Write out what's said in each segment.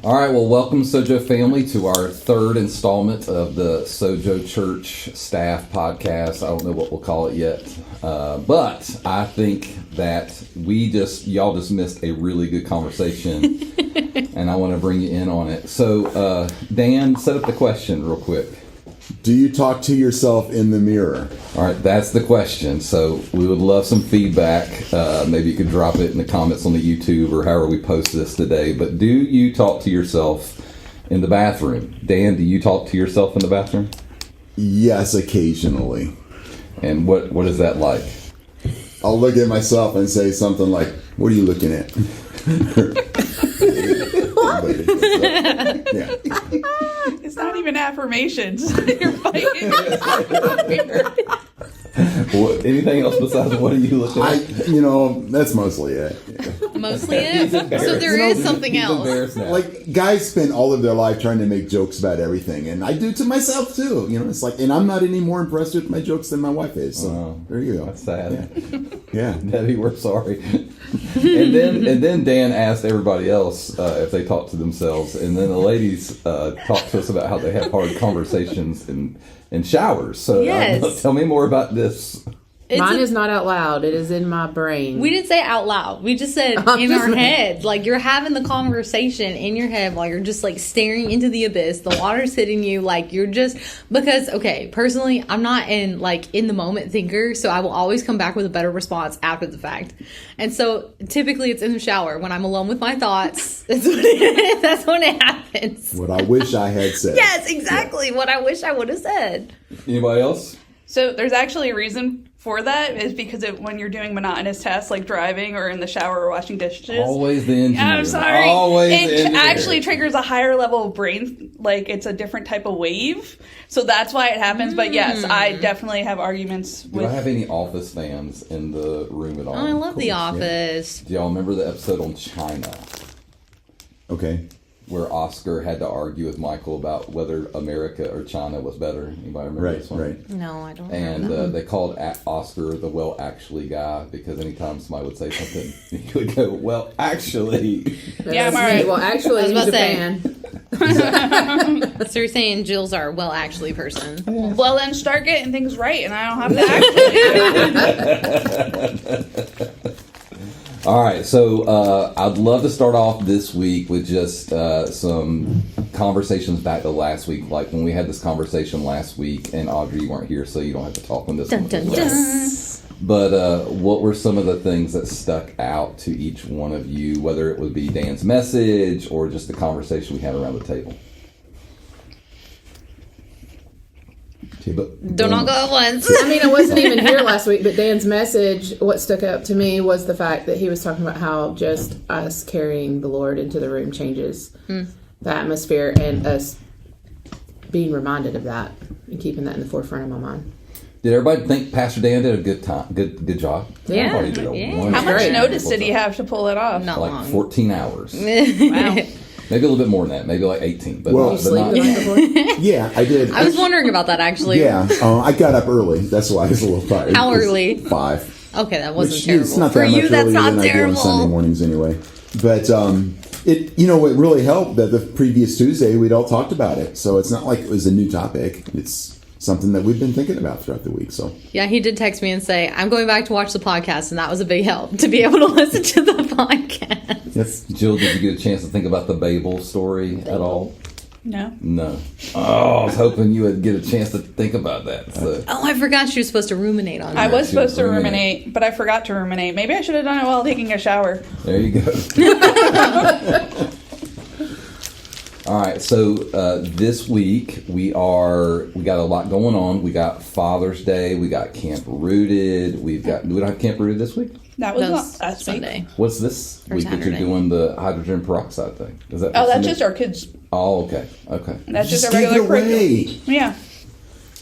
All right, well, welcome, SOJO family, to our third installment of the SOJO Church Staff Podcast. I don't know what we'll call it yet, but I think that y'all just missed a really good conversation, and I want to bring you in on it. So, Dan, set up the question real quick. Do you talk to yourself in the mirror? All right, that's the question. So we would love some feedback. Maybe you could drop it in the comments on the YouTube or however we post this today. But do you talk to yourself in the bathroom? Dan, do you talk to yourself in the bathroom? Yes, occasionally. And what is that like? I'll look at myself and say something like, "What are you looking at?" Yeah. It's not even affirmations. You're fighting. Anything else besides what are you looking at? That's mostly it. Mostly it? So there is something else. Like, guys spend all of their life trying to make jokes about everything, and I do to myself too. It's like, and I'm not any more impressed with my jokes than my wife is. So there you go. That's sad. Yeah. Debbie, we're sorry. and then Dan asked everybody else if they talk to themselves, and then the ladies talked to us about how they have hard conversations in showers. So yes. Tell me more about this. Mine is not out loud. It is in my brain. We didn't say out loud. We just said in our head. Like, you're having the conversation in your head while you're just, like, staring into the abyss. The water's hitting you. Like, you're just... Because, okay, personally, I'm not in the moment thinker, so I will always come back with a better response after the fact. And so, typically, it's in the shower. When I'm alone with my thoughts, that's when it happens. What I wish I had said. Yes, exactly. Yeah. What I wish I would have said. Anybody else? So there's actually a reason for that, is because when you're doing monotonous tasks like driving or in the shower or washing dishes. Always the engineer. I'm sorry. Always it the engineer. Actually triggers a higher level of brain, like it's a different type of wave. So that's why it happens. But yes, I definitely have arguments with... Do I have any Office fans in the room at all? Oh, I love The Office. Yeah. Do y'all remember the episode on China? Okay. Where Oscar had to argue with Michael about whether America or China was better. Anybody remember this one? Right. No, I don't And remember. they called Oscar the well actually guy, because anytime somebody would say something, he would go, well, actually. Yeah, I'm all right. Well, actually, he's a fan. So you're saying Jill's our well actually person. Well, then start getting things right, and I don't have to actually. All right, so I'd love to start off this week with just some conversations back to last week. Like when we had this conversation last week, and Audrey, you weren't here, so you don't have to talk on this one. But what were some of the things that stuck out to each one of you, whether it would be Dan's message or just the conversation we had around the table? Don't all go at once. I mean, I wasn't even here last week, but Dan's message, what stuck out to me was the fact that he was talking about how just us carrying the Lord into the room changes the atmosphere, and us being reminded of that and keeping that in the forefront of my mind. Did everybody think Pastor Dan did a good job? Yeah. Everybody did a wonderful, How much Great. notice did he have to pull it off? Not like long. 14 hours. Wow. Maybe a little bit more than that. Maybe like 18. But, Well, not, You but sleep not. the night before? Yeah, I did. I was wondering about that, actually. Yeah, I got up early. That's why I was a little tired. How early? 5. Okay, that wasn't Which terrible. It's not For that you, much that's earlier not than I do on Sunday terrible. mornings anyway. But it really helped that the previous Tuesday we'd all talked about it. So it's not like it was a new topic. It's something that we've been thinking about throughout the week. So Yeah, he did text me and say, I'm going back to watch the podcast, and that was a big help to be able to listen to the podcast. yes. Jill, did you get a chance to think about the Babel story at all? No. No. Oh, I was hoping you would get a chance to think about that. So. Oh, I forgot she was supposed to ruminate on I that. was supposed to ruminate. ruminate, but I forgot to ruminate. Maybe I should have done it while taking a shower. There you go. All right, so this week we got a lot going on. We got Father's Day, we got Camp Rooted, do we not have Camp Rooted this week? That was That's last week. Sunday. What's this Or week that Saturday. you're doing the hydrogen peroxide thing? Is that? Oh, that's Sunday? just our kids. Oh, okay. That's just Just our give it regular away. curriculum. Yeah.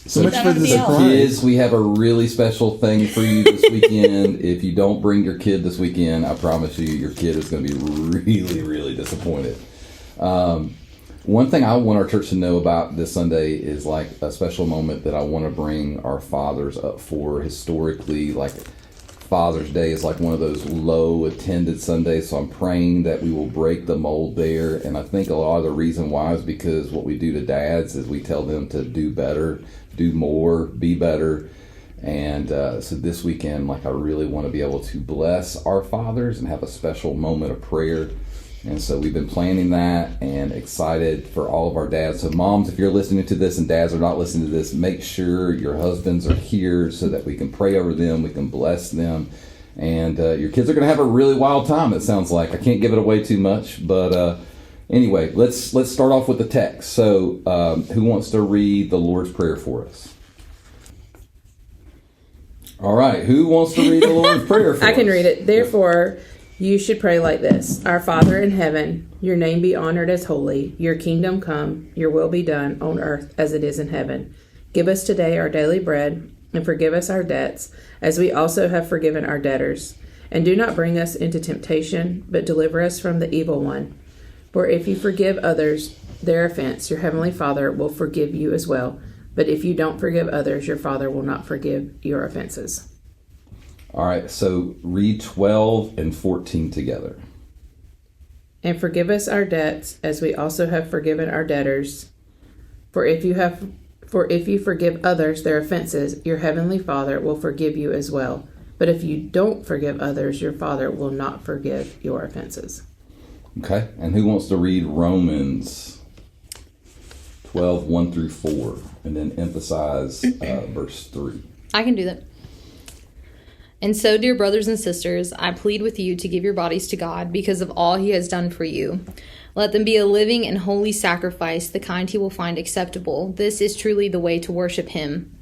So much that for on the the surprise. Kids, we have a really special thing for you this weekend. If you don't bring your kid this weekend, I promise you, your kid is going to be really, really disappointed. One thing I want our church to know about this Sunday is like a special moment that I want to bring our fathers up for historically, like Father's Day is like one of those low attended Sundays, so I'm praying that we will break the mold there. And I think a lot of the reason why is because what we do to dads is we tell them to do better, do more, be better. And so this weekend, like, I really want to be able to bless our fathers and have a special moment of prayer. And so we've been planning that and excited for all of our dads. So moms, if you're listening to this and dads are not listening to this, make sure your husbands are here so that we can pray over them, we can bless them. And your kids are going to have a really wild time, it sounds like. I can't give it away too much. But anyway, let's start off with the text. So who wants to read the Lord's Prayer for us? All right. Who wants to read the Lord's Prayer for us? I can read it. Therefore, you should pray like this. Our Father in heaven, your name be honored as holy. Your kingdom come, your will be done on earth as it is in heaven. Give us today our daily bread, and forgive us our debts, as we also have forgiven our debtors. And do not bring us into temptation, but deliver us from the evil one. For if you forgive others their offense, your heavenly Father will forgive you as well. But if you don't forgive others, your Father will not forgive your offenses. All right, so read 12 and 14 together. And forgive us our debts, as we also have forgiven our debtors. For if you forgive others their offenses, your heavenly Father will forgive you as well. But if you don't forgive others, your Father will not forgive your offenses. Okay, and who wants to read Romans 12, 1 through 4, and then emphasize verse 3? I can do that. And so, dear brothers and sisters, I plead with you to give your bodies to God because of all he has done for you. Let them be a living and holy sacrifice, the kind he will find acceptable. This is truly the way to worship him.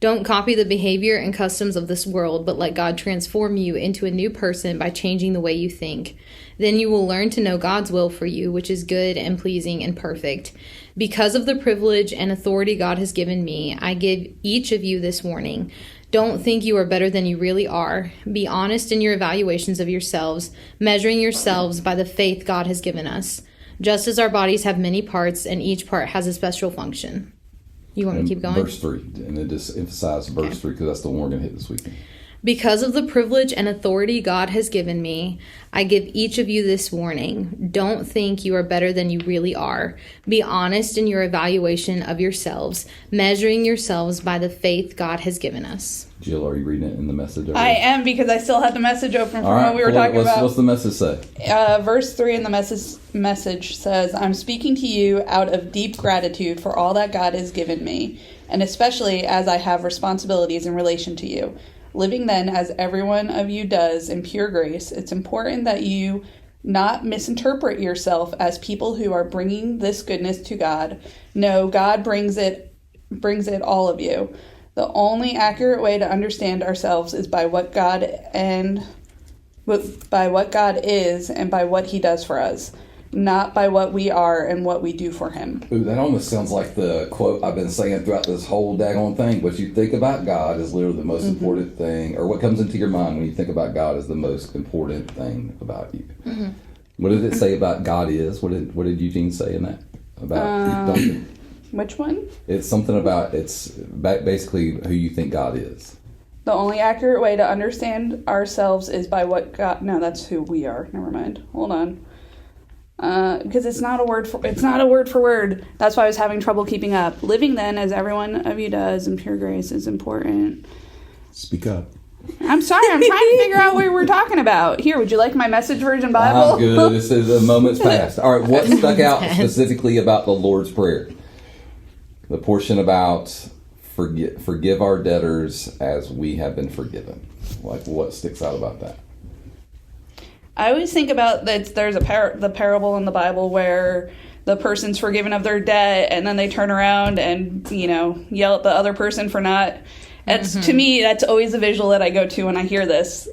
Don't copy the behavior and customs of this world, but let God transform you into a new person by changing the way you think. Then you will learn to know God's will for you, which is good and pleasing and perfect. Because of the privilege and authority God has given me, I give each of you this warning. Don't think you are better than you really are. Be honest in your evaluations of yourselves, measuring yourselves by the faith God has given us. Just as our bodies have many parts and each part has a special function. You want me to keep going? Verse 3, and then just emphasize verse 3 because that's the one we're going to hit this weekend. Because of the privilege and authority God has given me, I give each of you this warning. Don't think you are better than you really are. Be honest in your evaluation of yourselves, measuring yourselves by the faith God has given us. Jill, are you reading it in the message? I am, because I still had the message open from what we were talking about. What's the message say? Verse 3 in the message says, I'm speaking to you out of deep gratitude for all that God has given me, and especially as I have responsibilities in relation to you. Living then, as every one of you does, in pure grace, it's important that you not misinterpret yourself as people who are bringing this goodness to God. No, God brings it all of you. The only accurate way to understand ourselves is by what God is and by what he does for us, not by what we are and what we do for him. Ooh, that almost sounds like the quote I've been saying throughout this whole daggone thing. What you think about God is literally the most important thing, or what comes into your mind when you think about God is the most important thing about you. Mm-hmm. What did it say about God is? What did Eugene say in that? About Which one? It's something about, it's basically who you think God is. The only accurate way to understand ourselves is by what God... No, that's who we are. Never mind. Hold on. Because it's not a word for word. That's why I was having trouble keeping up. Living then, as every one of you does, in pure grace is important. Speak up. I'm sorry, I'm trying to figure out what we're talking about. Here, would you like my Message Version Bible? I'm good. This is a moment's past. All right, what stuck out specifically about the Lord's Prayer? The portion about forgive our debtors as we have been forgiven. Like, what sticks out about that? I always think about that. There's the parable in the Bible where the person's forgiven of their debt, and then they turn around and yell at the other person for not. To me, that's always a visual that I go to when I hear this,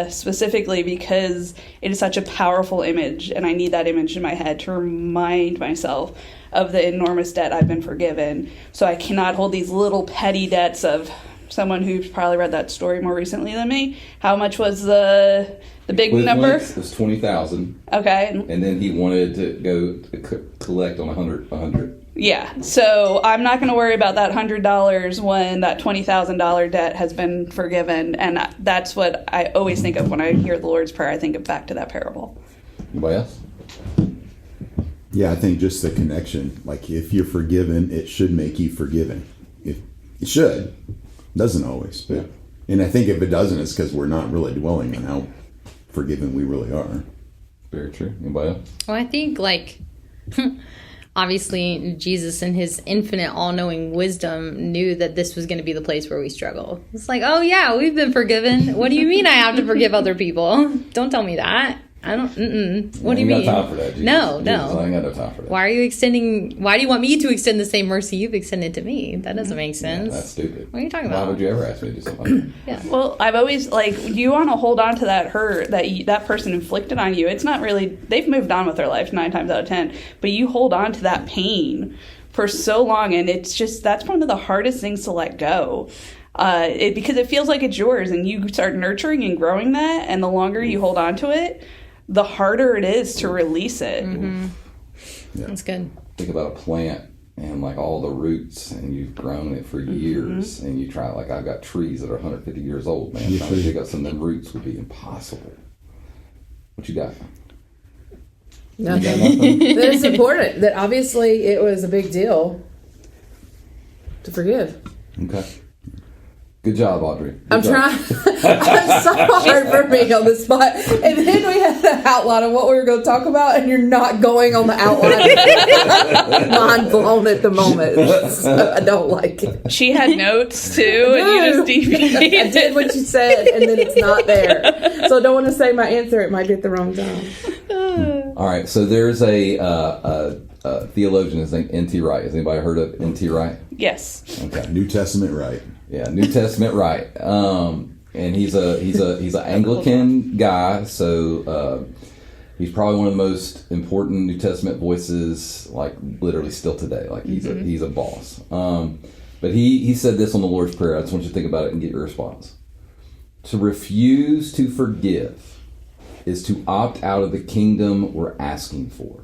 specifically because it is such a powerful image, and I need that image in my head to remind myself of the enormous debt I've been forgiven. So I cannot hold these little petty debts of someone who's probably read that story more recently than me. How much was the The big With number? links, it was 20,000, Okay. and then he wanted to go to collect on 100. Yeah. So I'm not going to worry about that $100 when that $20,000 debt has been forgiven. And that's what I always think of when I hear the Lord's Prayer. I think of back to that parable. Anybody else? Yeah, I think just the connection. Like, if you're forgiven, it should make you forgiving. It should. Doesn't always. But, and I think if it doesn't, it's because we're not really dwelling on how forgiven we really are. Very true. Anybody else? Well, I think, like, obviously, Jesus in his infinite, all-knowing wisdom knew that this was going to be the place where we struggle. It's like, oh, yeah, we've been forgiven. What do you mean I have to forgive other people? Don't tell me that. I don't, What do you mean? I ain't got time for that, Jesus. No. I ain't got no time for that. Why do you want me to extend the same mercy you've extended to me? That doesn't make sense. Yeah, that's stupid. What are you talking about? Why would you ever ask me to do something like that? Yeah. Well, I've always, like, you want to hold on to that hurt that person inflicted on you. It's not really, they've moved on with their life 9 times out of 10, but you hold on to that pain for so long, and it's just, that's one of the hardest things to let go. Because it feels like it's yours, and you start nurturing and growing that, and the longer you hold on to it, the harder it is to release it. Mm-hmm. Yeah. That's good. Think about a plant and like all the roots, and you've grown it for years, and you try, like, I've got trees that are 150 years old, man. Trying to dig up some of them roots would be impossible. What you got? Nothing. You got nothing? That is important. That obviously it was a big deal to forgive. Okay. Good job, Audrey. Good I'm job. trying. I'm so hard for me on the spot. And then we had the outline of what we were going to talk about, and you're not going on the outline. Mind blown at the moment. So I don't like it. She had notes too, and you just deviated. I did what you said, and then it's not there. So I don't want to say my answer. It might be at the wrong time. All right, so there's a theologian, his name N.T. Wright. Has anybody heard of N.T. Wright? Yes. Okay. New Testament, right? Yeah, New Testament, right? And he's an Anglican guy, so he's probably one of the most important New Testament voices, like literally still today. Like he's a boss. But he said this on the Lord's Prayer. I just want you to think about it and get your response. To refuse to forgive is to opt out of the kingdom we're asking for.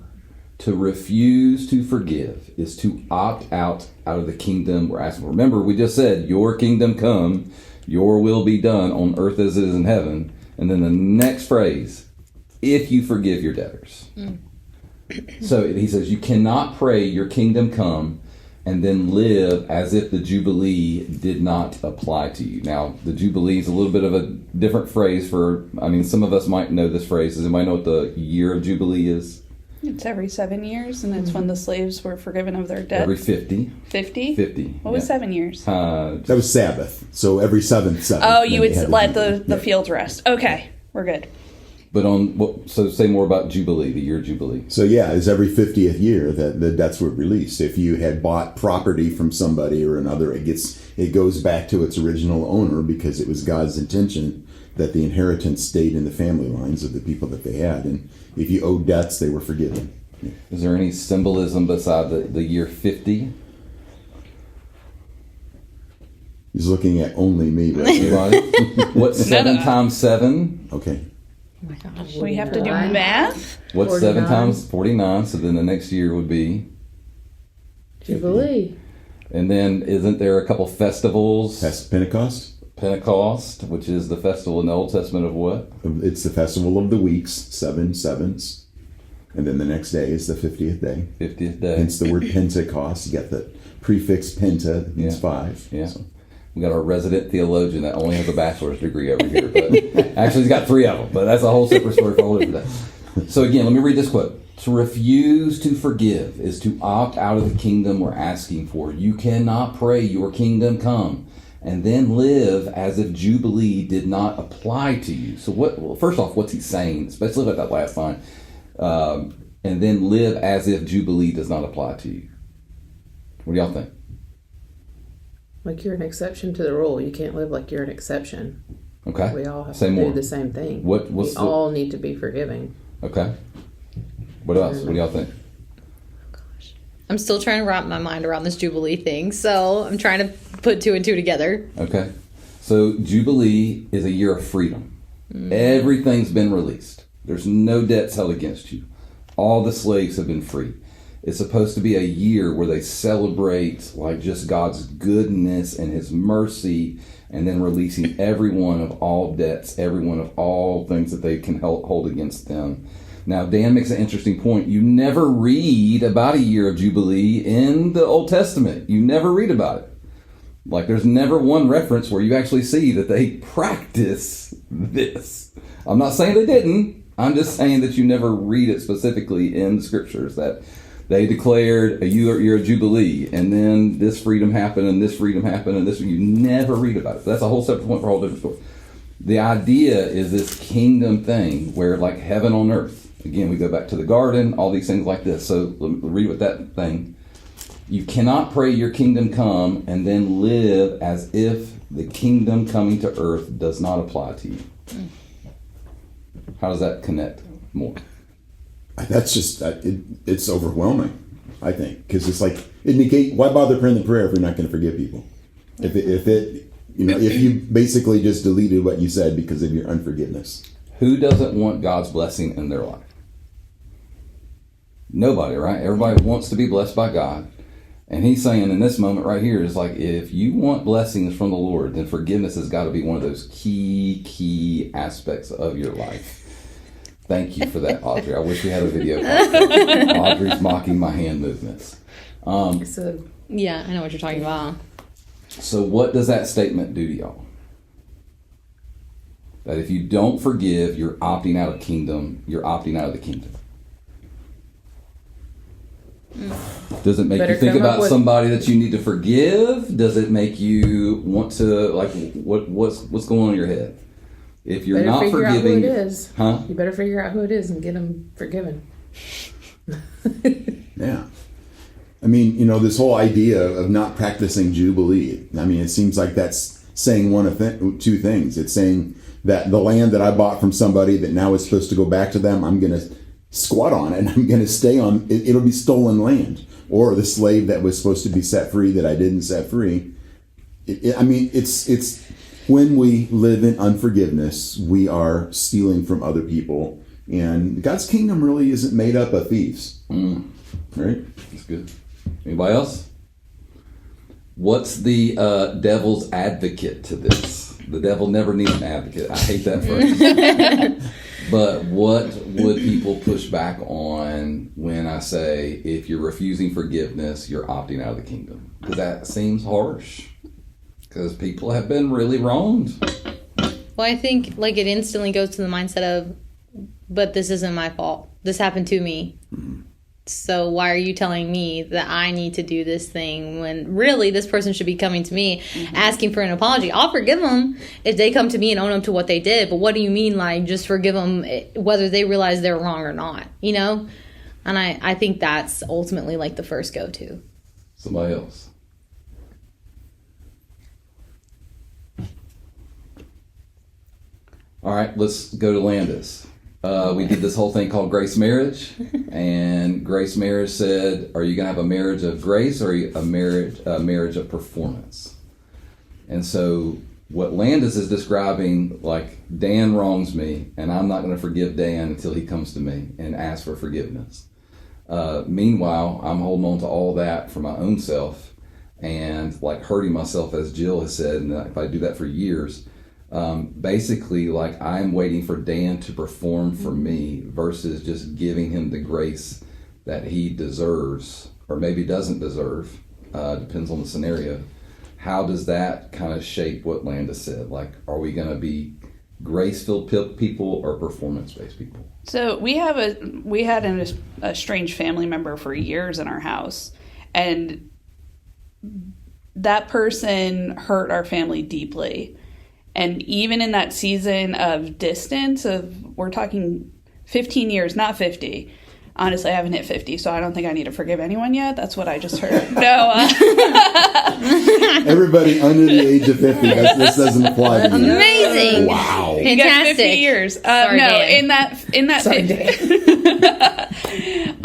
To refuse to forgive is to opt out of the kingdom we're asking for. Remember, we just said, your kingdom come, your will be done on earth as it is in heaven. And then the next phrase, if you forgive your debtors. So he says, you cannot pray your kingdom come and then live as if the Jubilee did not apply to you. Now, the Jubilee is a little bit of a different phrase some of us might know this phrase. Does anybody know what the year of Jubilee is? It's every 7 years, and it's when the slaves were forgiven of their debt. Every 50. 50? 50. What was 7 years? That was Sabbath. So every seventh. Oh, you then would they had let to- the fields rest. Okay, we're good. But so say more about Jubilee, the year of Jubilee. So yeah, it's every 50th year that the debts were released. If you had bought property from somebody or another, it goes back to its original owner, because it was God's intention that the inheritance stayed in the family lines of the people that they had. And if you owed debts, they were forgiven. Is there any symbolism beside the year 50? He's looking at only me right here. Anybody? What's 7 times 7? Okay. Oh my gosh. We have to do math? What's 49. 7 times 49? So then the next year would be... Jubilee. And then isn't there a couple festivals? That's Pentecost. Pentecost, which is the festival in the Old Testament of what? It's the festival of the weeks, 7 sevens. And then the next day is the 50th day. 50th day. Hence the word Pentecost. You got the prefix penta, that means 5. Yeah. So, We got our resident theologian that only has a bachelor's degree over here. But actually, he's got 3 of them. But that's a whole separate story for a whole different day. So again, let me read this quote. To refuse to forgive is to opt out of the kingdom we're asking for. You cannot pray your kingdom come and then live as if Jubilee did not apply to you. So first off, what's he saying? Especially about that last line. And then live as if Jubilee does not apply to you. What do y'all think? Like you're an exception to the rule. You can't live like you're an exception. Okay. We all have Say to more. do the same thing. What's we the- all need to be forgiving. Okay. What else? What do y'all think? I'm still trying to wrap my mind around this Jubilee thing, so I'm trying to put 2 and 2 together. Okay. So Jubilee is a year of freedom. Everything's been released. There's no debts held against you. All the slaves have been freed. It's supposed to be a year where they celebrate like just God's goodness and his mercy, and then releasing everyone of all debts, everyone of all things that they can hold against them. Now, Dan makes an interesting point. You never read about a year of Jubilee in the Old Testament. You never read about it. Like, there's never one reference where you actually see that they practice this. I'm not saying they didn't. I'm just saying that you never read it specifically in the scriptures, that they declared a year of Jubilee, and then this freedom happened, and this freedom happened, and this. You never read about it. That's a whole separate point for a whole different story. The idea is this kingdom thing where, like, heaven on earth. Again, we go back to the garden, all these things like this. So read what that thing. You cannot pray your kingdom come and then live as if the kingdom coming to earth does not apply to you. How does that connect more? That's just, it's overwhelming, I think. Because it's like, why bother praying the prayer if you're not going to forgive people? If you basically just deleted what you said because of your unforgiveness. Who doesn't want God's blessing in their life? Nobody, right? Everybody wants to be blessed by God. And he's saying in this moment right here is like, if you want blessings from the Lord, then forgiveness has got to be one of those key aspects of your life. Thank you for that, Audrey. I wish we had a video. Audrey's mocking my hand movements. Yeah, I know what you're talking about. So what does that statement do to y'all? That if you don't forgive, you're opting out of kingdom. You're opting out of the kingdom. Does it make you think about somebody that you need to forgive? Does it make you want to, like, what's going on in your head? If you're not forgiving, who it is. You better figure out who it is and get them forgiven. Yeah. I mean, this whole idea of not practicing Jubilee, I mean, it seems like that's saying one of two things. It's saying that the land that I bought from somebody that now is supposed to go back to them, I'm going to squat on it, and I'm going to stay on it. It'll be stolen land. Or the slave that was supposed to be set free that I didn't set free. It's when we live in unforgiveness, we are stealing from other people. And God's kingdom really isn't made up of thieves. Right? That's good. Anybody else? What's the devil's advocate to this? The devil never needs an advocate. I hate that phrase. But what would people push back on when I say, if you're refusing forgiveness, you're opting out of the kingdom? Because that seems harsh. Because people have been really wronged. Well, I think like it instantly goes to the mindset of, but this isn't my fault. This happened to me. Mm-hmm. So why are you telling me that I need to do this thing when really this person should be coming to me asking for an apology? I'll forgive them if they come to me and own up to what they did. But what do you mean, like, just forgive them whether they realize they're wrong or not, And I think that's ultimately like the first go-to. Somebody else. All right, let's go to Landis. We did this whole thing called Grace Marriage, and Grace Marriage said, are you going to have a marriage of grace or a marriage of performance? And so what Landis is describing, like, Dan wrongs me, and I'm not going to forgive Dan until he comes to me and asks for forgiveness. Meanwhile, I'm holding on to all that for my own self and, like, hurting myself, as Jill has said, and if I do that for years, basically, like, I'm waiting for Dan to perform for me versus just giving him the grace that he deserves or maybe doesn't deserve. Depends on the scenario. How does that kind of shape what Landis said? Like, are we going to be grace-filled people or performance-based people? So we had a strange family member for years in our house, and that person hurt our family deeply. And even in that season of distance we're talking 15 years, not 50. Honestly, I haven't hit 50, so I don't think I need to forgive anyone yet. That's what I just heard. No. Everybody under the age of 50, this doesn't apply to you. Amazing. Wow. You got 50 years. Sorry, no, Dan. in that Sorry, 50.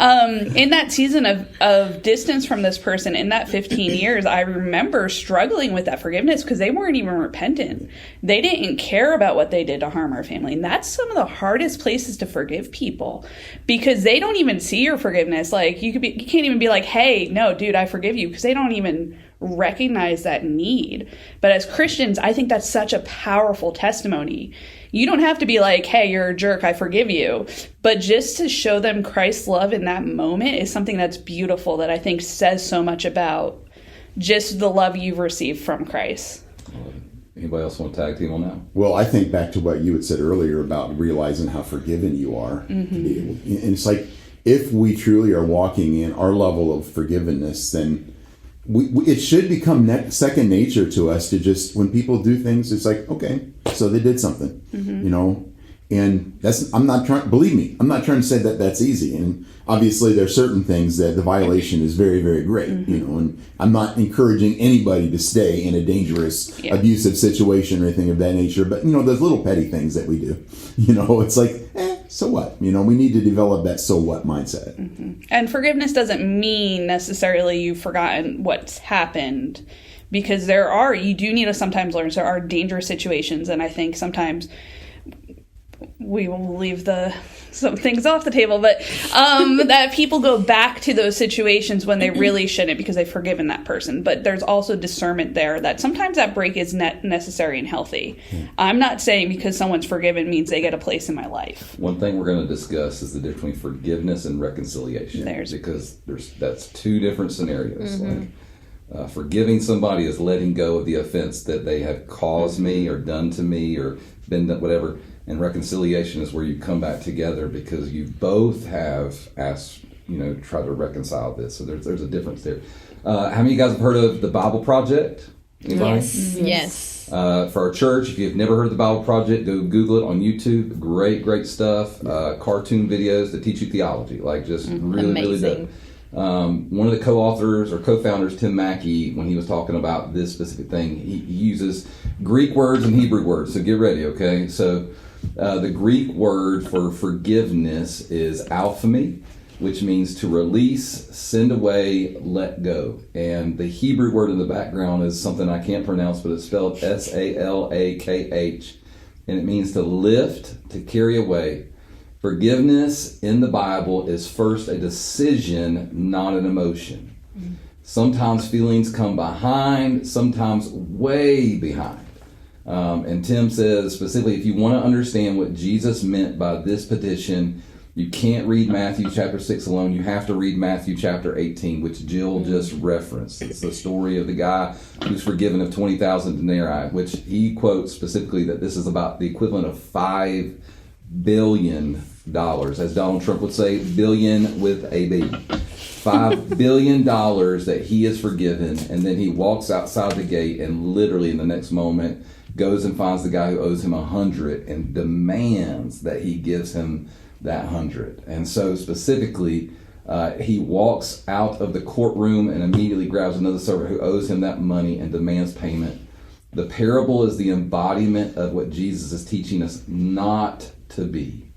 In that season of distance from this person, in that 15 years, I remember struggling with that forgiveness because they weren't even repentant. They didn't care about what they did to harm our family. And that's some of the hardest places to forgive people because they don't even see your forgiveness. Like you can't even be like, hey, no, dude, I forgive you, because they don't even recognize that need. But as Christians, I think that's such a powerful testimony. You don't have to be like, hey, you're a jerk, I forgive you. But just to show them Christ's love in that moment is something that's beautiful, that I think says so much about just the love you've received from Christ. Anybody else want to tag team on that? Well, I think back to what you had said earlier about realizing how forgiven you are. And it's like, if we truly are walking in our level of forgiveness, then it should become second nature to us to just, when people do things, it's like, okay, so they did something, and I'm not trying to say that that's easy. And obviously there are certain things that the violation is very, very great, and I'm not encouraging anybody to stay in a dangerous, abusive situation or anything of that nature. But, those little petty things that we do, it's like, so what? We need to develop that so what mindset. And forgiveness doesn't mean necessarily you've forgotten what's happened, because you do need to sometimes learn. There are dangerous situations, and I think sometimes we will leave some things off the table, but that people go back to those situations when they really shouldn't, because they've forgiven that person. But there's also discernment there that sometimes that break is necessary and healthy. I'm not saying because someone's forgiven means they get a place in my life. One thing we're going to discuss is the difference between forgiveness and reconciliation, because that's two different scenarios. Forgiving somebody is letting go of the offense that they have caused me or done to me or been done, whatever. And reconciliation is where you come back together because you both have asked, try to reconcile this. So there's a difference there. How many of you guys have heard of the Bible Project? Anybody? Yes. For our church, if you've never heard of the Bible Project, go Google it on YouTube. Great stuff. Cartoon videos that teach you theology. Like just really good. One of the co-authors or co-founders, Tim Mackey, when he was talking about this specific thing, he uses Greek words and Hebrew words. So get ready, okay? So the Greek word for forgiveness is alphemy, which means to release, send away, let go. And the Hebrew word in the background is something I can't pronounce, but it's spelled Salakh, and it means to lift, to carry away. Forgiveness in the Bible is first a decision, not an emotion. Sometimes feelings come behind, sometimes way behind. And Tim says specifically, if you want to understand what Jesus meant by this petition, you can't read Matthew chapter 6 alone. You have to read Matthew chapter 18, which Jill just referenced. It's the story of the guy who's forgiven of 20,000 denarii, which he quotes specifically that this is about the equivalent of $5 billion. As Donald Trump would say, billion with a B. $5 billion that he is forgiven, and then he walks outside the gate and literally in the next moment goes and finds the guy who owes him 100 and demands that he gives him that 100. And so specifically, he walks out of the courtroom and immediately grabs another servant who owes him that money and demands payment. The parable is the embodiment of what Jesus is teaching us not to be.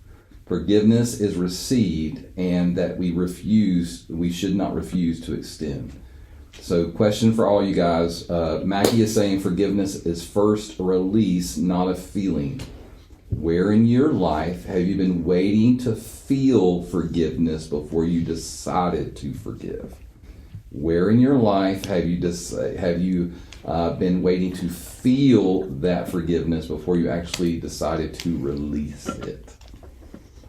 Forgiveness is received, and that we should not refuse to extend. So question for all you guys, Mackie is saying forgiveness is first a release, not a feeling. Where in your life have you been waiting to feel forgiveness before you decided to forgive? Where in your life have you been waiting to feel that forgiveness before you actually decided to release it?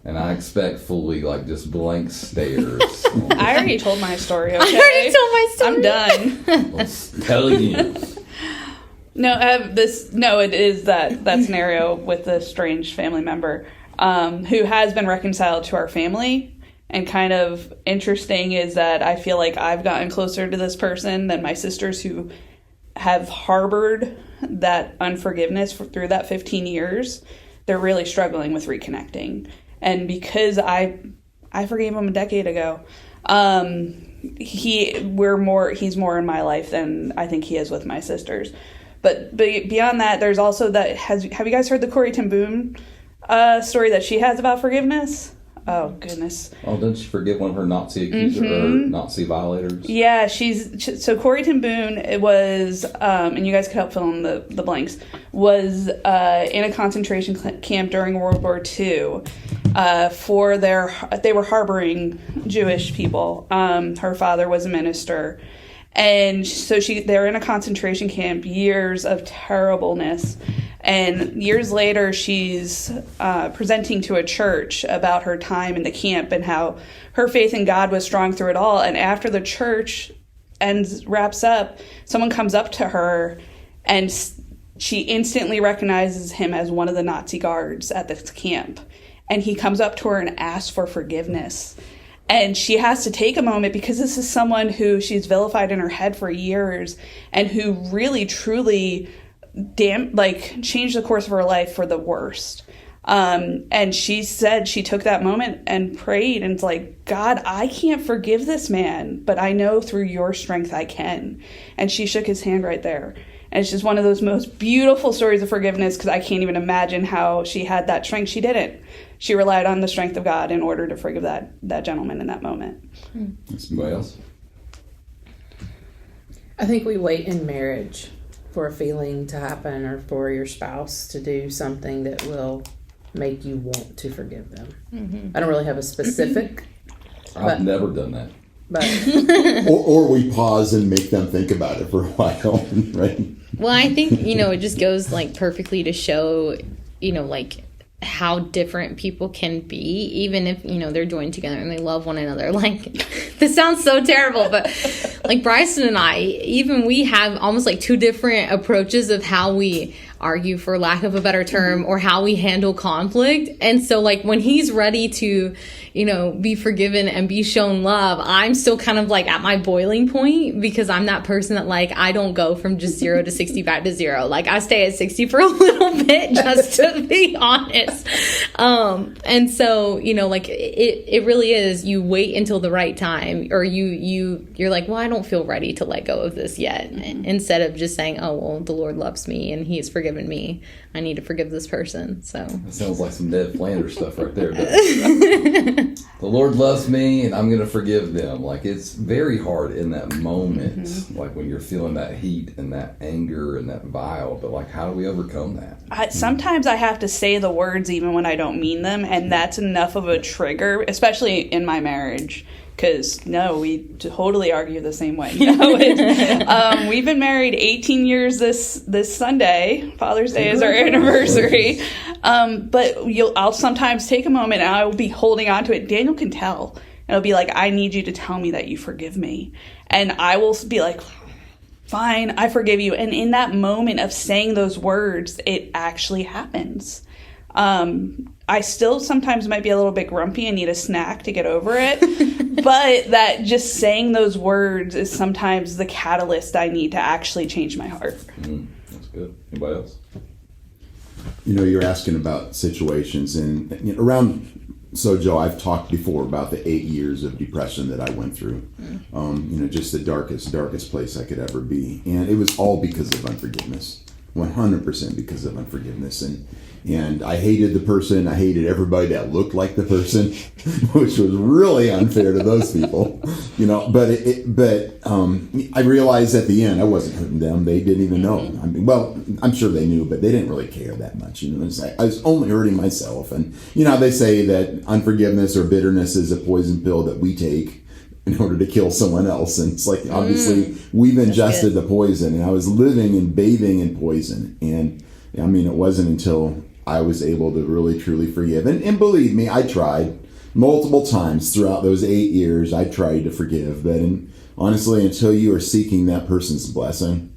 And I expect fully just blank stares. I already told my story, okay? I already told my story. I'm done. Let's tell again. It is that scenario with the strange family member who has been reconciled to our family. And kind of interesting is that I feel like I've gotten closer to this person than my sisters who have harbored that unforgiveness through that 15 years. They're really struggling with reconnecting. And because I forgave him a decade ago, he's more in my life than I think he is with my sisters. But beyond that, there's also have you guys heard the Corrie ten Boom story that she has about forgiveness? oh goodness. Oh, didn't she forgive one of her Nazi accusers or Nazi violators? Yeah, so Corrie ten Boom, it was, and you guys could help fill in the blanks, was in a concentration camp during World War II. They were harboring Jewish people. Her father was a minister. And so they're in a concentration camp, years of terribleness. And years later, she's presenting to a church about her time in the camp and how her faith in God was strong through it all. And after the church wraps up, someone comes up to her and she instantly recognizes him as one of the Nazi guards at this camp. And he comes up to her and asks for forgiveness. And she has to take a moment because this is someone who she's vilified in her head for years and who really, truly changed the course of her life for the worst. And she said she took that moment and prayed and it's like, God, I can't forgive this man, but I know through your strength I can. And she shook his hand right there. And it's just one of those most beautiful stories of forgiveness because I can't even imagine how she had that strength. She didn't. She relied on the strength of God in order to forgive that gentleman in that moment. Anybody else? I think we wait in marriage for a feeling to happen or for your spouse to do something that will make you want to forgive them. I don't really have a specific. I've never done that. But or we pause and make them think about it for a while, right? Well, I think, it just goes perfectly to show, how different people can be, even if, they're joined together and they love one another. This sounds so terrible, but Bryson and I, even we have almost two different approaches of how we argue, for lack of a better term, or how we handle conflict. And so when he's ready to, be forgiven and be shown love, I'm still kind of at my boiling point because I'm that person that I don't go from just 0 to 65 to 0. I stay at 60 for a little bit just to be honest. And so, it really is, you wait until the right time, or you're like, well, I don't feel ready to let go of this yet. Instead of just saying, oh, well, the Lord loves me and he has forgiven me. I need to forgive this person. So that sounds like some Ned Flanders stuff right there. The Lord loves me and I'm going to forgive them. It's very hard in that moment, when you're feeling that heat and that anger and that vile. But how do we overcome that? Sometimes I have to say the words even when I don't mean them, and that's enough of a trigger, especially in my marriage. Because, no, we totally argue the same way. We've been married 18 years this Sunday. Father's Day is our anniversary. But I'll sometimes take a moment and I will be holding on to it. Daniel can tell. And it'll be I need you to tell me that you forgive me. And I will be fine, I forgive you. And in that moment of saying those words, it actually happens. I still sometimes might be a little bit grumpy and need a snack to get over it. But that just saying those words is sometimes the catalyst I need to actually change my heart. That's good. Anybody else? You're asking about situations and around SOJO, I've talked before about the 8 years of depression that I went through. Just the darkest place I could ever be. And it was all because of unforgiveness. 100% because of unforgiveness. And I hated the person. I hated everybody that looked like the person, which was really unfair to those people, But I realized at the end I wasn't hurting them. They didn't even know. I'm sure they knew, but they didn't really care that much. I was only hurting myself. And they say that unforgiveness or bitterness is a poison pill that we take in order to kill someone else. And it's obviously we've ingested the poison, and I was living and bathing in poison. And it wasn't until I was able to really, truly forgive. And believe me, I tried multiple times throughout those 8 years. I tried to forgive. But honestly, until you are seeking that person's blessing,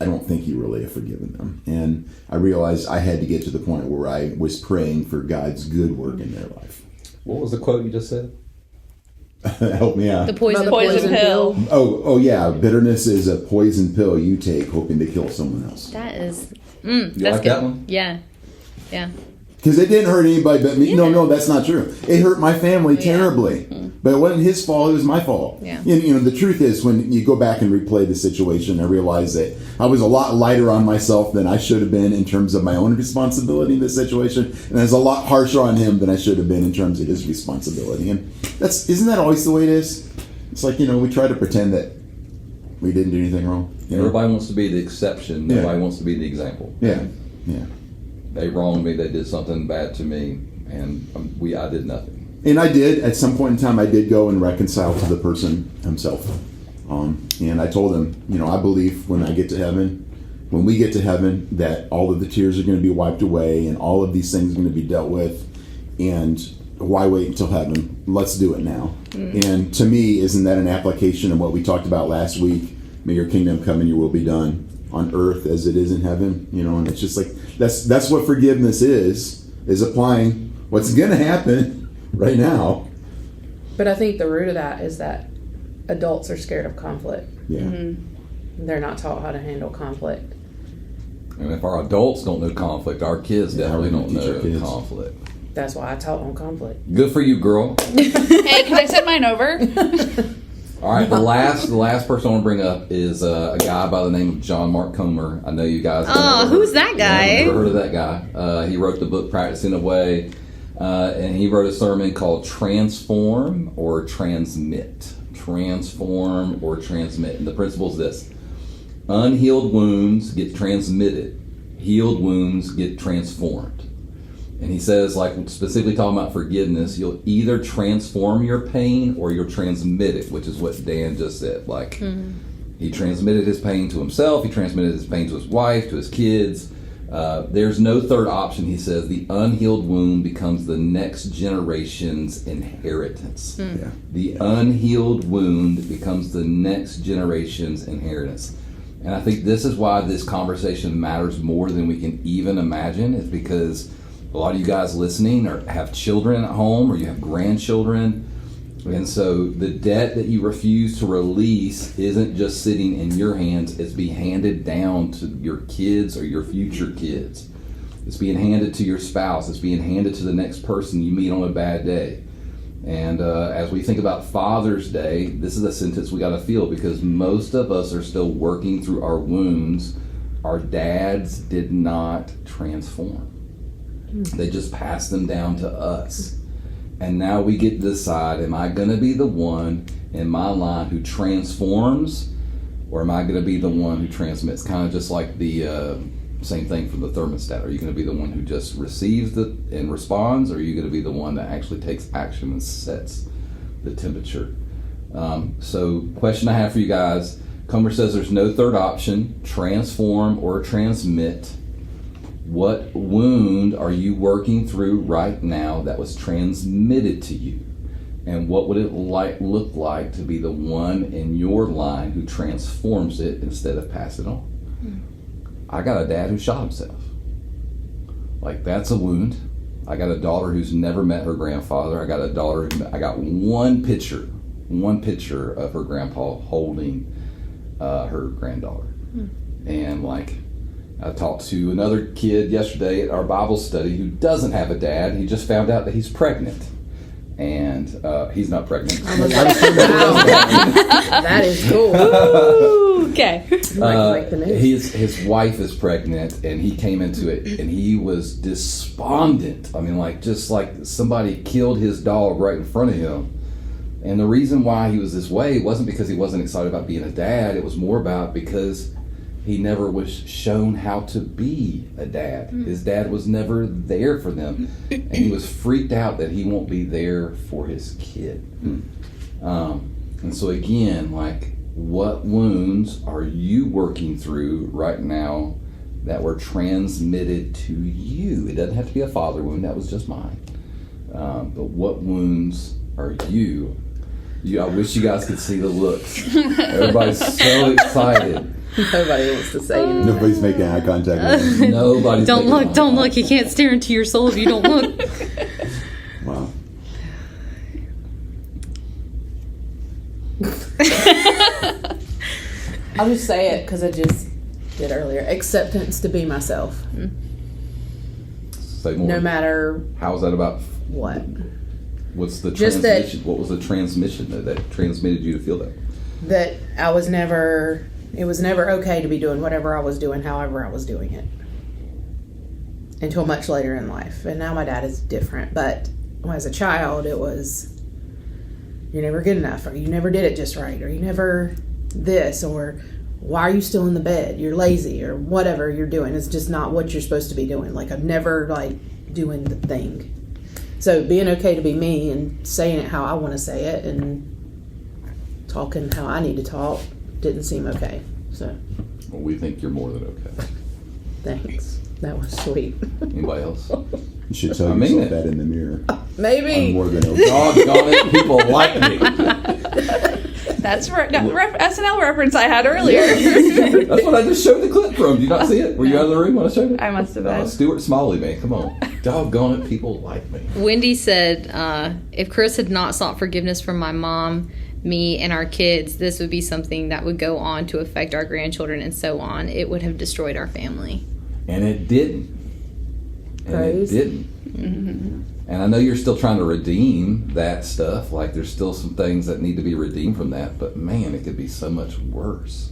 I don't think you really have forgiven them. And I realized I had to get to the point where I was praying for God's good work in their life. What was the quote you just said? Help me out. The poison pill. Oh, yeah. Bitterness is a poison pill you take hoping to kill someone else. That is... You that's like good. that one? Yeah. Because it didn't hurt anybody but me. No, that's not true. It hurt my family terribly. But it wasn't his fault. It was my fault. Yeah. And, the truth is, when you go back and replay the situation, I realize that I was a lot lighter on myself than I should have been in terms of my own responsibility in this situation. And I was a lot harsher on him than I should have been in terms of his responsibility. And isn't that always the way it is? It's like, we try to pretend that we didn't do anything wrong. Everybody wants to be the exception. Nobody wants to be the example. Yeah. They wronged me. They did something bad to me, and I did nothing. And I did, at some point in time, I did go and reconcile to the person himself. And I told him, I believe when we get to heaven, that all of the tears are going to be wiped away and all of these things are going to be dealt with. And why wait until heaven? Let's do it now. And to me, isn't that an application of what we talked about last week? May your kingdom come and your will be done on earth as it is in heaven. And it's just like, that's what forgiveness is applying what's going to happen right now. But I think the root of that is that adults are scared of conflict. Yeah. They're not taught how to handle conflict. And if our adults don't know conflict, our kids definitely don't know conflict. That's why I taught on conflict. Good for you, girl. Hey, can I send mine over? All right, the last person I want to bring up is a guy by the name of John Mark Comer. I know you guys. Who's that guy? Never heard of that guy. He wrote the book Practicing Away, and he wrote a sermon called Transform or Transmit. Transform or Transmit. And the principle is this: unhealed wounds get transmitted, healed wounds get transformed. And he says, specifically talking about forgiveness, you'll either transform your pain or you'll transmit it, which is what Dan just said. He transmitted his pain to himself, he transmitted his pain to his wife, to his kids. There's no third option, he says. The unhealed wound becomes the next generation's inheritance. Yeah. The unhealed wound becomes the next generation's inheritance. And I think this is why this conversation matters more than we can even imagine, is because a lot of you guys listening have children at home, or you have grandchildren. And so the debt that you refuse to release isn't just sitting in your hands, it's being handed down to your kids or your future kids. It's being handed to your spouse. It's being handed to the next person you meet on a bad day. And as we think about Father's Day, this is a sentence we got to feel, because most of us are still working through our wounds. Our dads did not transform. They just passed them down to us. And now we get to decide, am I going to be the one in my line who transforms, or am I going to be the one who transmits? Kind of just like the same thing for the thermostat. Are you going to be the one who just receives and responds, or are you going to be the one that actually takes action and sets the temperature? So question I have for you guys, Comer says there's no third option, transform or transmit. What wound are you working through right now that was transmitted to you? And what would it look like to be the one in your line who transforms it instead of pass it on? I got a dad who shot himself. That's a wound. I got a daughter who's never met her grandfather. I got one picture of her grandpa holding her granddaughter. And I talked to another kid yesterday at our Bible study who doesn't have a dad. He just found out that he's pregnant. And he's not pregnant. That is cool. Ooh, okay. Like the news. His wife is pregnant, and he came into it, and he was despondent. I mean, just like somebody killed his dog right in front of him. And the reason why he was this way wasn't because he wasn't excited about being a dad. It was more about because he never was shown how to be a dad. His dad was never there for them. And he was freaked out that he won't be there for his kid. And so again, what wounds are you working through right now that were transmitted to you? It doesn't have to be a father wound. That was just mine. But what wounds are you? I wish you guys could see the looks. Everybody's so excited. Nobody wants to say anything. Nobody's making eye contact with me. Nobody's Don't making look, don't look. You can't stare into your soul if you don't look. Wow. I'll just say it because I just did earlier. Acceptance to be myself. Say more. no matter How's that about? what. What's the Just transmission? What was the transmission that transmitted you to feel that? That it was never okay to be doing whatever I was doing, however I was doing it. Until much later in life. And now my dad is different. But as a child, it was, you're never good enough, or you never did it just right, or you never this, or why are you still in the bed? You're lazy, or whatever you're doing. It's just not what you're supposed to be doing. Like, I'm never, doing the thing. So being okay to be me and saying it how I want to say it and talking how I need to talk didn't seem okay. So Well, we think you're more than okay. thanks. That was sweet. Anybody else? You should tell I mean yourself it. that in the mirror. I'm Maybe. more than okay. Doggone it, people like me. That's SNL reference I had earlier. That's what I just showed the clip from. Did you not see it? Were you out of the room when I showed it? I must have been. Stuart Smalley, man. Come on. Doggone it, people like me. Wendy said, if Chris had not sought forgiveness from my mom, me, and our kids, this would be something that would go on to affect our grandchildren and so on. It would have destroyed our family. And it didn't. And Praise. it didn't. And I know you're still trying to redeem that stuff. Like, there's still some things that need to be redeemed from that. But, man, it could be so much worse.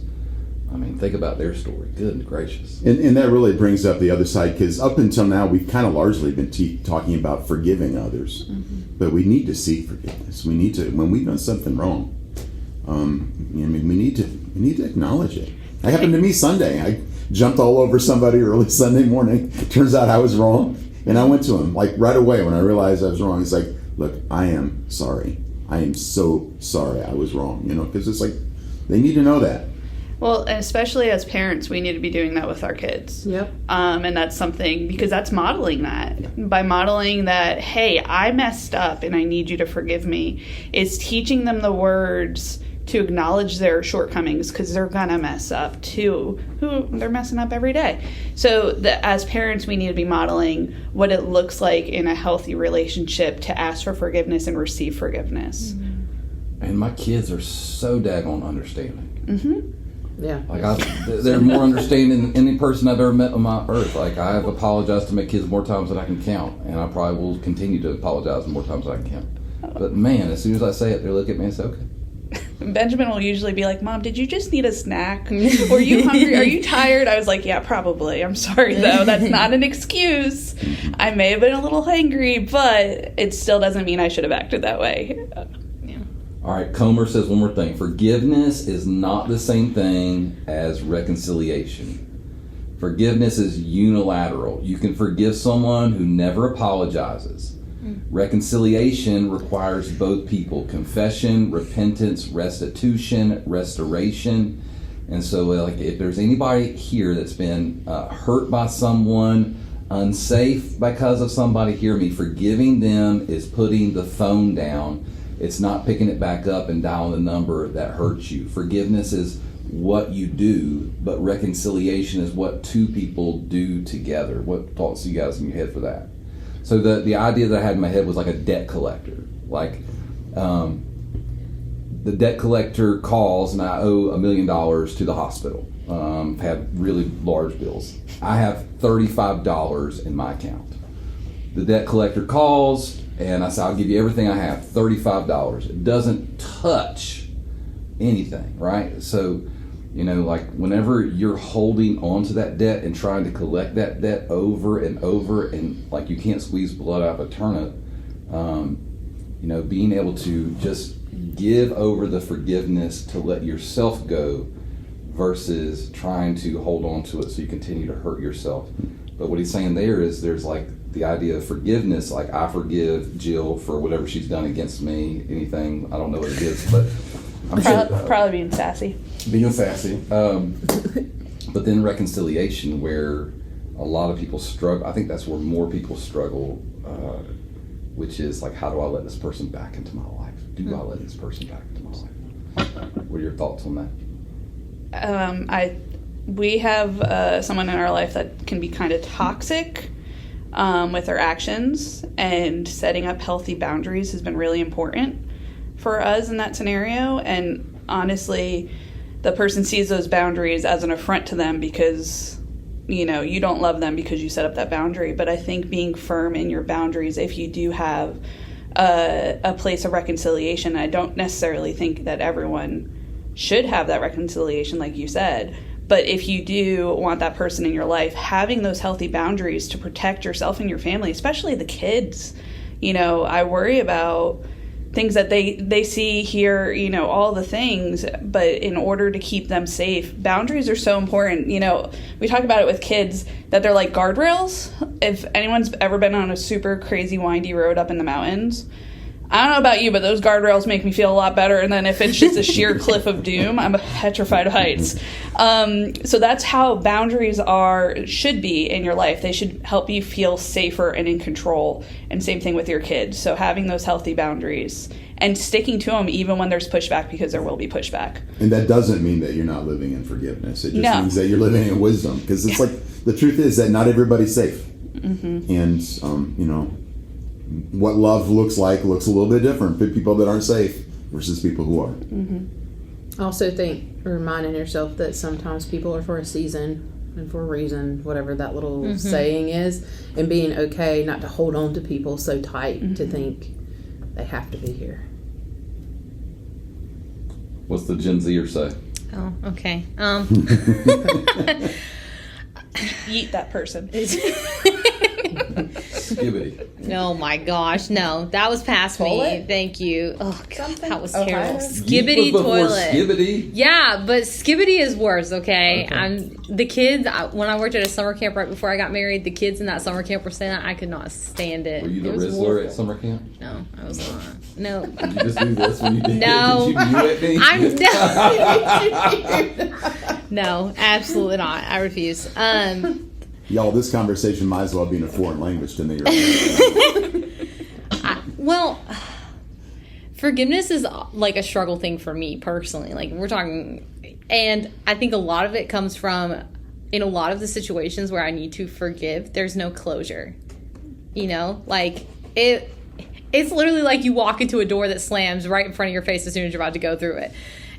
I mean, think about their story. Good gracious. And that really brings up the other side, because up until now, we've kind of largely been talking about forgiving others. But we need to seek forgiveness. We need to, when we've done something wrong, we need to acknowledge it. That happened to me Sunday. I jumped all over somebody early Sunday morning. Turns out I was wrong. And I went to him, right away when I realized I was wrong. He's like, look, I am sorry. I am so sorry I was wrong. Because it's like, they need to know that. Well, and especially as parents, we need to be doing that with our kids. Yep. And that's something, because that's modeling that. By modeling that, hey, I messed up and I need you to forgive me, is teaching them the words to acknowledge their shortcomings, because they're gonna mess up too. They're messing up every day. So as parents, we need to be modeling what it looks like in a healthy relationship to ask for forgiveness and receive forgiveness. And my kids are so daggone understanding. Yeah. They're more understanding than any person I've ever met on my earth. Like, I have apologized to my kids more times than I can count, and I probably will continue to apologize more times than I can count. But man, as soon as I say it, they look at me and say, okay. Benjamin will usually be like, Mom, did you just need a snack? Were you hungry? Are you tired? I was like, yeah, probably. I'm sorry, though. That's not an excuse. I may have been a little hangry, but it still doesn't mean I should have acted that way. All right, Comer says one more thing. Forgiveness is not the same thing as reconciliation. Forgiveness is unilateral. You can forgive someone who never apologizes. Reconciliation requires both people: confession, repentance, restitution, restoration. And so, if there's anybody here that's been hurt by someone, unsafe because of somebody, hear me. Forgiving them is putting the phone down. It's not picking it back up and dialing the number that hurts you. Forgiveness is what you do, but reconciliation is what two people do together. What thoughts do you guys in your head for that? So the idea that I had in my head was like a debt collector. Like, the debt collector calls and I owe $1 million to the hospital. Had really large bills. I have $35 in my account. The debt collector calls and I say, I'll give you everything I have, $35. It doesn't touch anything, right? So, whenever you're holding on to that debt and trying to collect that debt over and over, and like you can't squeeze blood out of a turnip, being able to just give over the forgiveness to let yourself go versus trying to hold on to it so you continue to hurt yourself. But what he's saying there is there's the idea of forgiveness, like I forgive Jill for whatever she's done against me, anything, I don't know what it is, but I'm Probably being sassy. being sassy. But then reconciliation, where a lot of people struggle. I think that's where more people struggle, which is how do I let this person back into my life? Do I let this person back into my life? What are your thoughts on that? We have someone in our life that can be kind of toxic with their actions, and setting up healthy boundaries has been really important for us in that scenario. And honestly, the person sees those boundaries as an affront to them because you don't love them because you set up that boundary. But I think being firm in your boundaries, if you do have a place of reconciliation, I don't necessarily think that everyone should have that reconciliation, like you said. But if you do want that person in your life, having those healthy boundaries to protect yourself and your family, especially the kids, I worry about things that they see, hear, all the things. But in order to keep them safe, boundaries are so important. We talk about it with kids that they're like guardrails. If anyone's ever been on a super crazy windy road up in the mountains, I don't know about you, but those guardrails make me feel a lot better. And then if it's just a sheer cliff of doom, I'm petrified of heights. So that's how boundaries should be in your life. They should help you feel safer and in control. And same thing with your kids. So having those healthy boundaries and sticking to them even when there's pushback, because there will be pushback. And that doesn't mean that you're not living in forgiveness. It just means that you're living in wisdom. Because it's like the truth is that not everybody's safe. Mm-hmm. And, what love looks a little bit different for people that aren't safe versus people who are. Mm-hmm. I also think reminding yourself that sometimes people are for a season and for a reason, whatever that little saying is, and being okay not to hold on to people so tight to think they have to be here. What's the Gen Zer say? Oh, okay. Eat that person. Skibbity. Oh my gosh, no, that was past me. Toilet? Thank you. Oh god, that was Okay. terrible. Yeet Skibbity was before toilet. Skibbity. Yeah, but skibbity is worse. Okay, the kids. When I worked at a summer camp right before I got married, the kids in that summer camp were saying that I could not stand it. Were you the It was Rizzler horrible. at summer camp? No, I was not. No. Did you just do this when you did? No. Did you at me? No, absolutely not. I refuse. Y'all, this conversation might as well be in a foreign language to me. Well, forgiveness is like a struggle thing for me personally. Like we're talking, and I think a lot of it comes from in a lot of the situations where I need to forgive, there's no closure. Like it's literally like you walk into a door that slams right in front of your face as soon as you're about to go through it.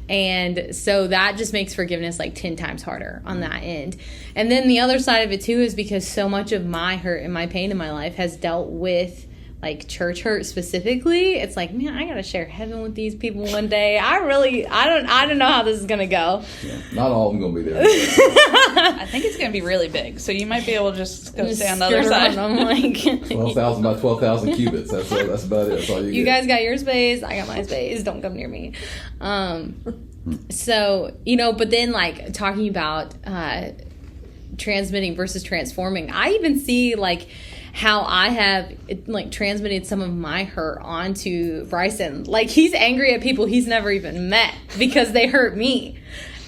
And so that just makes forgiveness like 10 times harder on that end. And then the other side of it too is because so much of my hurt and my pain in my life has dealt with like church hurt specifically. It's like, man, I gotta share heaven with these people one day. I don't know how this is gonna go. Yeah, not all of them gonna be there. I think it's going to be really big. So you might be able to just go stay on the other side. I'm like 12,000 by 12,000 cubits. That's about it. That's all you get. guys got your space, I got my space, don't come near me. So, but then like talking about transmitting versus transforming, I even see like how I have like transmitted some of my hurt onto Bryson. Like he's angry at people he's never even met because they hurt me.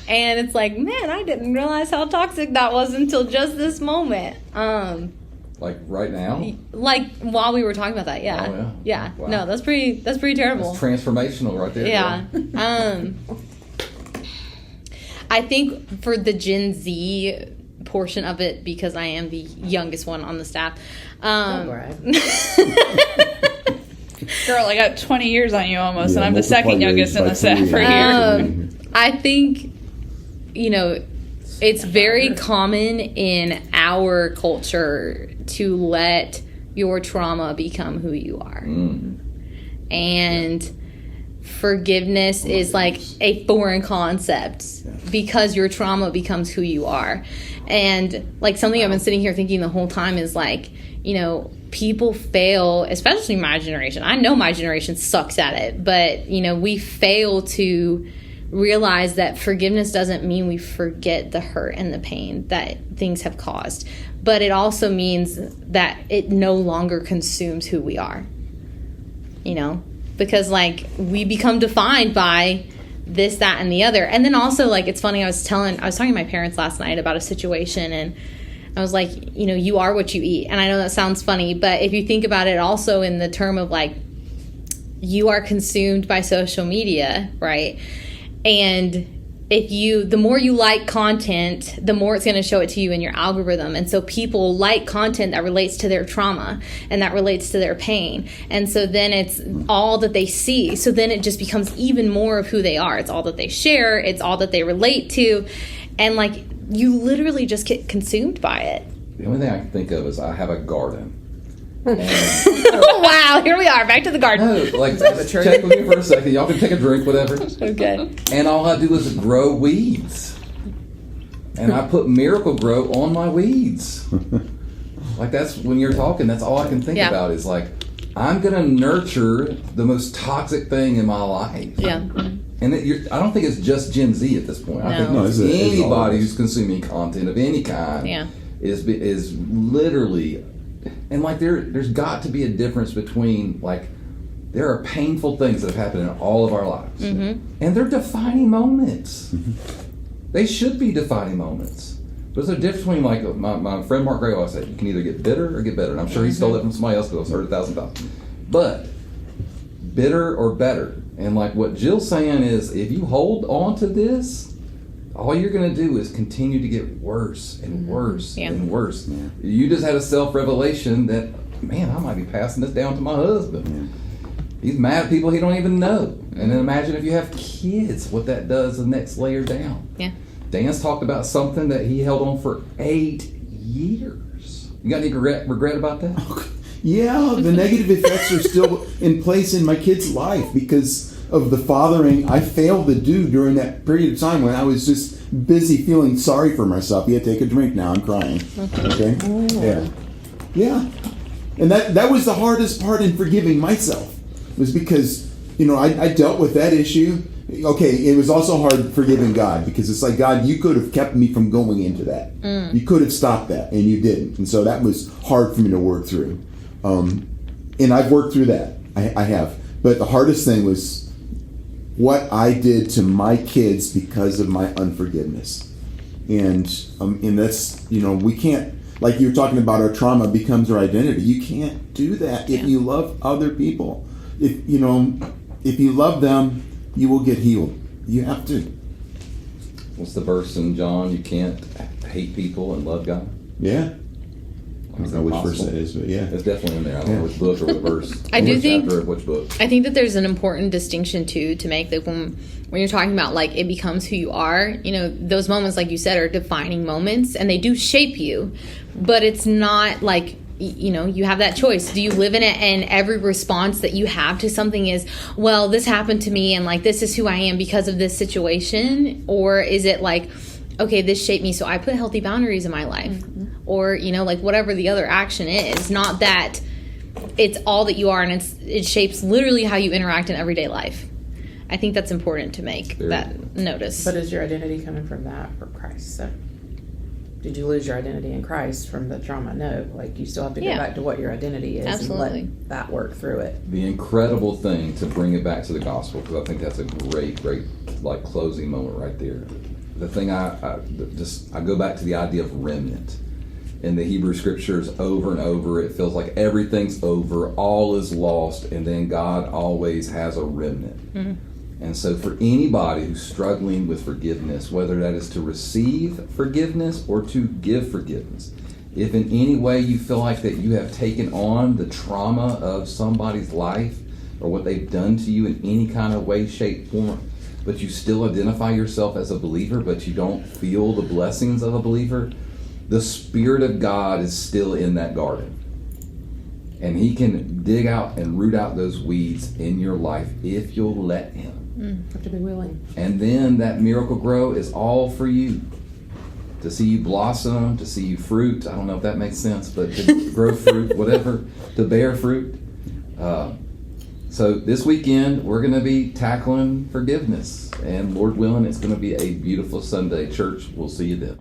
And it's like, man, I didn't realize how toxic that was until just this moment. Like right now? Like while we were talking about that, yeah. Oh, yeah. Yeah. Wow. No, that's pretty terrible. That's transformational right there. Yeah. I think for the Gen Z portion of it, because I am the youngest one on the staff. Don't brag. Girl, I got 20 years on you almost, and I'm the multiply second your youngest age in by the staff 3 right here. I think, it's very common in our culture to let your trauma become who you are. And forgiveness is like a foreign concept because your trauma becomes who you are. And like something I've been sitting here thinking the whole time is like, people fail, especially my generation. I know my generation sucks at it, but we fail to realize that forgiveness doesn't mean we forget the hurt and the pain that things have caused, but it also means that it no longer consumes who we are, because like we become defined by this, that, and the other. And then also like, it's funny, I was talking to my parents last night about a situation, and I was like, you are what you eat. And I know that sounds funny, but if you think about it also in the term of like, you are consumed by social media, right? And the more you like content, the more it's going to show it to you in your algorithm. And so people like content that relates to their trauma and that relates to their pain. And so then it's all that they see. So then it just becomes even more of who they are. It's all that they share. It's all that they relate to. and like you literally just get consumed by it. The only thing I can think of is I have a garden. Wow, here we are, back to the garden. No, like, check with me for a second. Y'all can take a drink, whatever. Okay. And all I do is grow weeds. And I put Miracle Grow on my weeds. Like, that's when you're talking, that's all I can think about is like, I'm going to nurture the most toxic thing in my life. Yeah. And I don't think it's just Gen Z at this point. I think No, it's anybody who's consuming content of any kind is literally, and like there's got to be a difference between like, there are painful things that have happened in all of our lives. And they're defining moments. They should be defining moments. But there's a difference between, like, my friend Mark Gray always said, you can either get bitter or get better. And I'm sure he stole it from somebody else because I've heard it 1,000 times. But bitter or better. And like what Jill's saying is, if you hold on to this, all you're going to do is continue to get worse and worse and worse. Yeah. You just had a self-revelation that, man, I might be passing this down to my husband. Yeah. He's mad at people he don't even know. And then imagine if you have kids, what that does the next layer down. Yeah. Dan's talked about something that he held on for 8 years. You got any regret about that? Yeah, the negative effects are still in place in my kid's life because of the fathering I failed to do during that period of time when I was just busy feeling sorry for myself. Yeah, take a drink now. I'm crying. Okay? Yeah. Yeah. And that was the hardest part in forgiving myself, was because, I dealt with that issue. Okay, it was also hard forgiving God because it's like, God, you could have kept me from going into that. You could have stopped that, and you didn't. And so that was hard for me to work through. And I've worked through that. I have. But the hardest thing was what I did to my kids because of my unforgiveness. And that's, we can't, like you were talking about, our trauma becomes our identity. You can't do that if you love other people. If you love them, you will get healed. You have to. What's the verse in John? You can't hate people and love God? Yeah. I don't know which verse that is, but yeah. It's definitely in there. I don't know which book or what verse. I do think, chapter, which book. I think that there's an important distinction too to make, that when you're talking about like it becomes who you are, those moments, like you said, are defining moments and they do shape you, but it's not like, you have that choice. Do you live in it and every response that you have to something is, well, this happened to me and like this is who I am because of this situation? Or is it like, okay, this shaped me, so I put healthy boundaries in my life? Or, like whatever the other action is. Not that it's all that you are and it shapes literally how you interact in everyday life. I think that's important to make that notice. But is your identity coming from that or Christ? So did you lose your identity in Christ from the trauma? No. Like, you still have to go back to what your identity is and let that work through it. The incredible thing, to bring it back to the gospel, because I think that's a great, like, closing moment right there. The thing I go back to the idea of remnant. In the Hebrew scriptures, over and over, it feels like everything's over, all is lost, and then God always has a remnant. And so for anybody who's struggling with forgiveness, whether that is to receive forgiveness or to give forgiveness, if in any way you feel like that you have taken on the trauma of somebody's life or what they've done to you in any kind of way, shape, form, but you still identify yourself as a believer, but you don't feel the blessings of a believer, the Spirit of God is still in that garden. And He can dig out and root out those weeds in your life if you'll let Him. Have to be willing. And then that Miracle Grow is all for you. To see you blossom, to see you fruit. I don't know if that makes sense, but to grow fruit, whatever, to bear fruit. So this weekend, we're going to be tackling forgiveness. And Lord willing, it's going to be a beautiful Sunday. Church, we'll see you then.